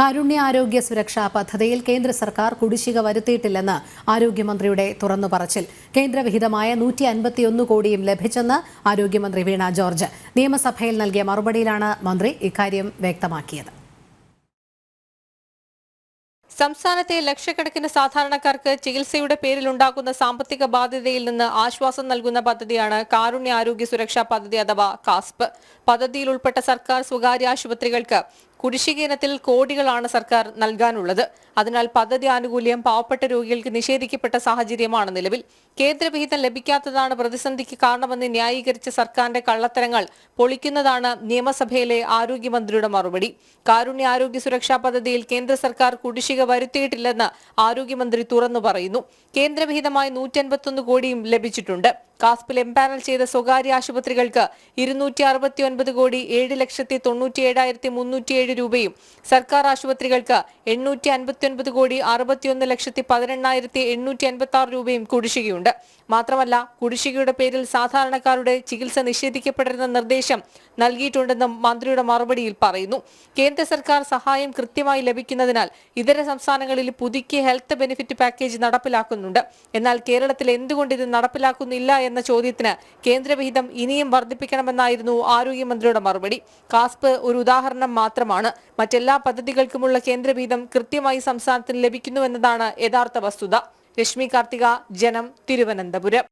കാരുണ്യ ആരോഗ്യ സുരക്ഷാ പദ്ധതിയിൽ കേന്ദ്ര സർക്കാർ കുടിശ്ശിക വരുത്തിയിട്ടില്ലെന്ന് ആരോഗ്യമന്ത്രിയുടെ തുറന്നുപറച്ചിൽ. കേന്ദ്രവിഹിതമായ 151 കോടിയും ലഭിച്ചെന്ന് ആരോഗ്യമന്ത്രി വീണ ജോർജ് നിയമസഭയിൽ നൽകിയ മറുപടിയിലാണ് മന്ത്രി ഇക്കാര്യം വ്യക്തമാക്കിയത്. സംസ്ഥാനത്തെ ലക്ഷക്കണക്കിന് സാധാരണക്കാർക്ക് ചികിത്സയുടെ പേരിലുണ്ടാകുന്ന സാമ്പത്തിക ബാധ്യതയിൽ നിന്ന് ആശ്വാസം നൽകുന്ന പദ്ധതിയാണ് കാരുണ്യ ആരോഗ്യ സുരക്ഷാ പദ്ധതി അഥവാ കാസ്പ്. പദ്ധതിയിൽ ഉൾപ്പെട്ട സർക്കാർ സ്വകാര്യ ആശുപത്രികൾക്ക് കുടിശ്ശിക ഇനത്തിൽ കോടികളാണ് സർക്കാർ നൽകാനുള്ളത്. അതിനാൽ പദ്ധതി ആനുകൂല്യം പാവപ്പെട്ട രോഗികൾക്ക് നിഷേധിക്കപ്പെട്ട സാഹചര്യമാണ് നിലവിൽ. കേന്ദ്രവിഹിതം ലഭിക്കാത്തതാണ് പ്രതിസന്ധിക്ക് കാരണമെന്ന് ന്യായീകരിച്ച സർക്കാരിന്റെ കള്ളത്തരങ്ങൾ പൊളിക്കുന്നതാണ് നിയമസഭയിലെ ആരോഗ്യമന്ത്രിയുടെ മറുപടി. കാരുണ്യ ആരോഗ്യ സുരക്ഷാ പദ്ധതിയിൽ കേന്ദ്ര സർക്കാർ കുടിശ്ശിക വരുത്തിയിട്ടില്ലെന്ന് ആരോഗ്യമന്ത്രി തുറന്നു പറയുന്നു. കേന്ദ്രവിഹിതമായി 151 കോടിയും ലഭിച്ചിട്ടുണ്ട്. കാസ്പിൽ എംപാനൽ ചെയ്ത സ്വകാര്യ ആശുപത്രികൾക്ക് 269 കോടി 7,97,307 രൂപയും സർക്കാർ ആശുപത്രികൾക്ക് 859 കോടി 61,18,886 രൂപയും കുടിശ്ശികയുണ്ട്. മാത്രമല്ല, കുടിശ്ശികയുടെ പേരിൽ സാധാരണക്കാരുടെ ചികിത്സ നിഷേധിക്കപ്പെടരുന്ന നിർദ്ദേശം നൽകിയിട്ടുണ്ടെന്നും മന്ത്രിയുടെ മറുപടിയിൽ പറയുന്നു. കേന്ദ്ര സർക്കാർ സഹായം കൃത്യമായി ലഭിക്കുന്നതിനാൽ ഇതര സംസ്ഥാനങ്ങളിൽ പുതുക്കിയ ഹെൽത്ത് ബെനിഫിറ്റ് പാക്കേജ് നടപ്പിലാക്കുന്നുണ്ട്. എന്നാൽ കേരളത്തിൽ എന്തുകൊണ്ട് ഇത് നടപ്പിലാക്കുന്നില്ല എന്ന ചോദ്യത്തിന് കേന്ദ്രവിഹിതം ഇനിയും വർദ്ധിപ്പിക്കണമെന്നായിരുന്നു ആരോഗ്യമന്ത്രിയുടെ മറുപടി. കാസ്പ് ഒരു ഉദാഹരണം മാത്രമാണ്. മറ്റെല്ലാ പദ്ധതികൾക്കുമുള്ള കേന്ദ്രവിഹിതം കൃത്യമായി സംസ്ഥാനത്തിന് ലഭിക്കുന്നുവെന്നതാണ് യഥാർത്ഥ വസ്തുത. രശ്മി കാർത്തിക, ജനം, തിരുവനന്തപുരം.